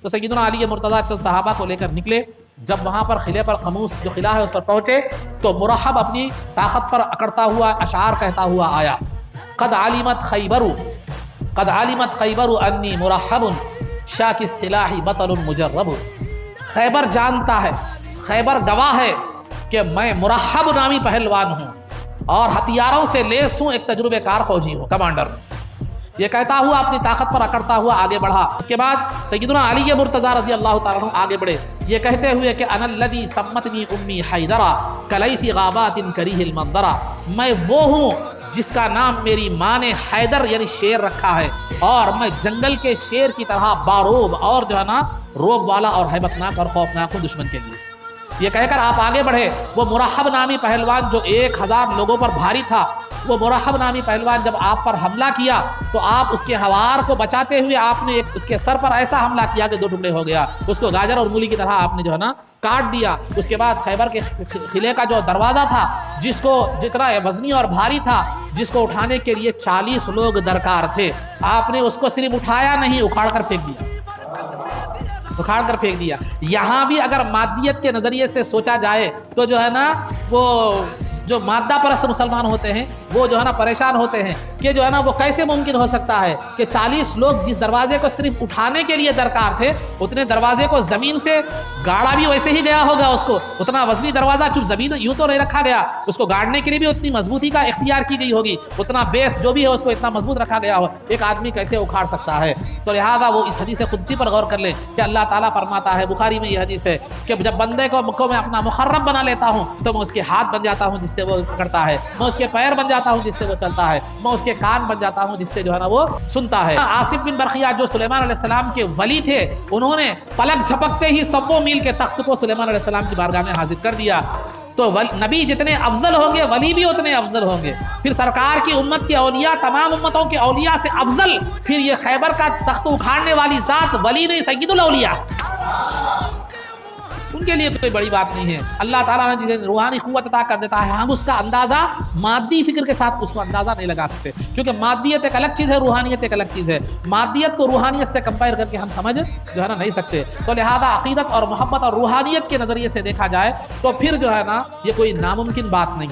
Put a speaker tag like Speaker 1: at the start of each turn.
Speaker 1: تو سیدنا علی مرتضیٰ چند صحابہ کو لے کر نکلے. جب وہاں پر خلے پر قموس جو قلعہ ہے اس پر پہنچے تو مرحب اپنی طاقت پر اکڑتا ہوا اشعار کہتا ہوا آیا. قد علمت خیبر انی مرحب شاک السلاح بطل مجرب. خیبر جانتا ہے، خیبر گواہ ہے کہ میں مرحب نامی پہلوان ہوں اور ہتھیاروں سے لیس ہوں، ایک تجربے کار فوجی ہوں، کمانڈر. یہ کہتا ہوا اپنی طاقت پر اکڑتا ہوا آگے بڑھا. اس کے بعد سیدنا علی مرتضیٰ رضی اللہ تعالیٰ عنہ آگے بڑھے یہ کہتے ہوئے کہ انا الذی سمتنی امی حیدرا کلیث غابات کریہ المنظرا. میں وہ ہوں جس کا نام میری ماں نے حیدر یعنی شیر رکھا ہے، اور میں جنگل کے شیر کی طرح باروب اور جو ہے نا روب والا اور ہیبتناک اور خوفناک ہوں دشمن کے لیے. یہ کہہ کر آپ آگے بڑھے. وہ مرحب نامی پہلوان جو 1000 لوگوں پر بھاری تھا، وہ مرحب نامی پہلوان جب آپ پر حملہ کیا تو آپ اس کے ہوار کو بچاتے ہوئے آپ نے اس کے سر پر ایسا حملہ کیا کہ 2 ٹکڑے ہو گیا. اس کو گاجر اور مولی کی طرح آپ نے جو ہے نا کاٹ دیا. اس کے بعد خیبر کے قلعے کا جو دروازہ تھا، جس کو جتنا وزنی اور بھاری تھا، جس کو اٹھانے کے لیے 40 لوگ درکار تھے، آپ نے اس کو صرف اٹھایا نہیں، اکھاڑ کر پھینک دیا. یہاں بھی اگر مادیت کے نظریے سے سوچا جائے تو جو ہے نا وہ جو مادہ پرست مسلمان ہوتے ہیں وہ جو ہے نا پریشان ہوتے ہیں کہ جو ہے نا وہ کیسے ممکن ہو سکتا ہے کہ 40 لوگ جس دروازے کو صرف اٹھانے کے لیے درکار تھے، اتنے دروازے کو زمین سے گاڑا بھی ویسے ہی گیا ہوگا. اس کو اتنا وزنی دروازہ چپ زمین یوں تو نہیں رکھا گیا، اس کو گاڑنے کے لیے بھی اتنی مضبوطی کا اختیار کی گئی ہوگی، اتنا بیس جو بھی ہے اس کو اتنا مضبوط رکھا گیا ہو. ایک آدمی کیسے اکھاڑ سکتا ہے؟ تو لہٰذا وہ اس حدیث قدسی پر غور کر لیں کہ اللہ تعالیٰ فرماتا ہے، بخاری میں یہ حدیث ہے کہ جب بندے کو میں اپنا مخرب بنا لیتا ہوں تو میں اس کے ہاتھ بن جاتا ہوں جس سے وہ پکڑتا ہے، میں اس کے پیر بن جاتا ہوں جس سے وہ چلتا ہے، میں اس کے کان بن جاتا ہوں جس سے جو ہے نا وہ سنتا ہے. آصف بن برقیہ جو سلیمان علیہ السلام کے ولی تھے، انہوں نے پلک جھپکتے ہی 100 میل کے تخت کو سلیمان علیہ السلام کی بارگاہ میں حاضر کر دیا. تو نبی جتنے افضل ہوں گے ولی بھی اتنے افضل ہوں گے. پھر سرکار کی امت کے اولیاء تمام امتوں کے اولیاء سے افضل، پھر یہ خیبر کا تخت اکھاڑنے والی ذات ولی نہیں، سید الاولیاء، ان کے لیے کوئی بڑی بات نہیں ہے. اللہ تعالیٰ نے جسے روحانی قوت عطا کر دیتا ہے، ہم اس کا اندازہ مادی فکر کے ساتھ اس کو اندازہ نہیں لگا سکتے، کیونکہ مادیت ایک الگ چیز ہے، روحانیت ایک الگ چیز ہے. مادیت کو روحانیت سے کمپیئر کر کے ہم سمجھ جو ہے نا نہیں سکتے. تو لہذا عقیدت اور محبت اور روحانیت کے نظریے سے دیکھا جائے تو پھر جو ہے نا یہ کوئی ناممکن بات نہیں.